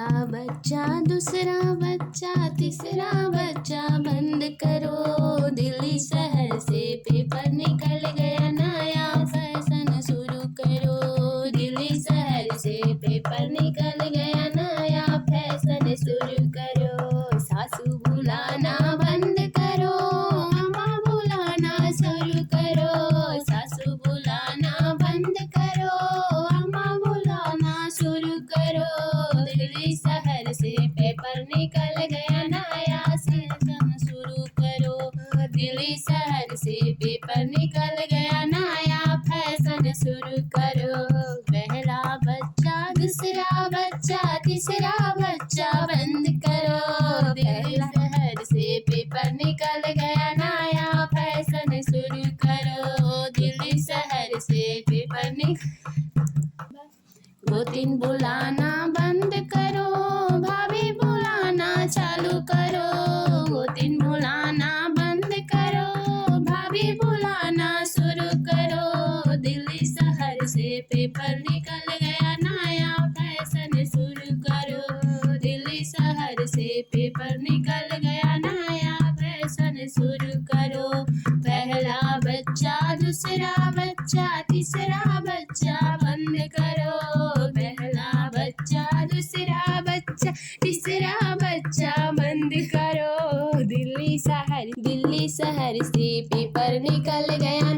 पहला बच्चा, दूसरा बच्चा, तीसरा बच्चा, बंद करो। दिल्ली शहर से पेपर निकल गया, नया फैशन शुरू करो। दिल्ली शहर से पेपर निकल गया, नया फैशन शुरू करो। सासू बुलाना बंद करो, अम्मा बुलाना शुरू करो। सासू बुलाना बंद करो, अम्मा बुलाना शुरू करो। दिल्ली शहर से पेपर निकल गया, नया फैशन शुरू करो। दिल्ली शहर से पेपर निकल गया, नया फैशन शुरू करो। पहला बच्चा, दूसरा बच्चा, तीसरा बच्चा, बंद करो। दिल्ली शहर से पेपर निकल गया, नया फैशन शुरू करो। दिल्ली शहर से पेपर गोतिन बुलाना बंद करो, भाभी बुलाना चालू करो। गोतिन बुलाना बंद करो, भाभी बुलाना शुरू करो। दिल्ली शहर से पेपर निकल गया, नया फैशन शुरू करो। दिल्ली शहर से पेपर निकल गया, नया फैशन शुरू करो। पहला बच्चा, दूसरा बच्चा, तीसरा बच्चा, बंद करो। पहला बच्चा, दूसरा बच्चा, तीसरा बच्चा, बंद करो। दिल्ली शहर से पेपर निकल गया,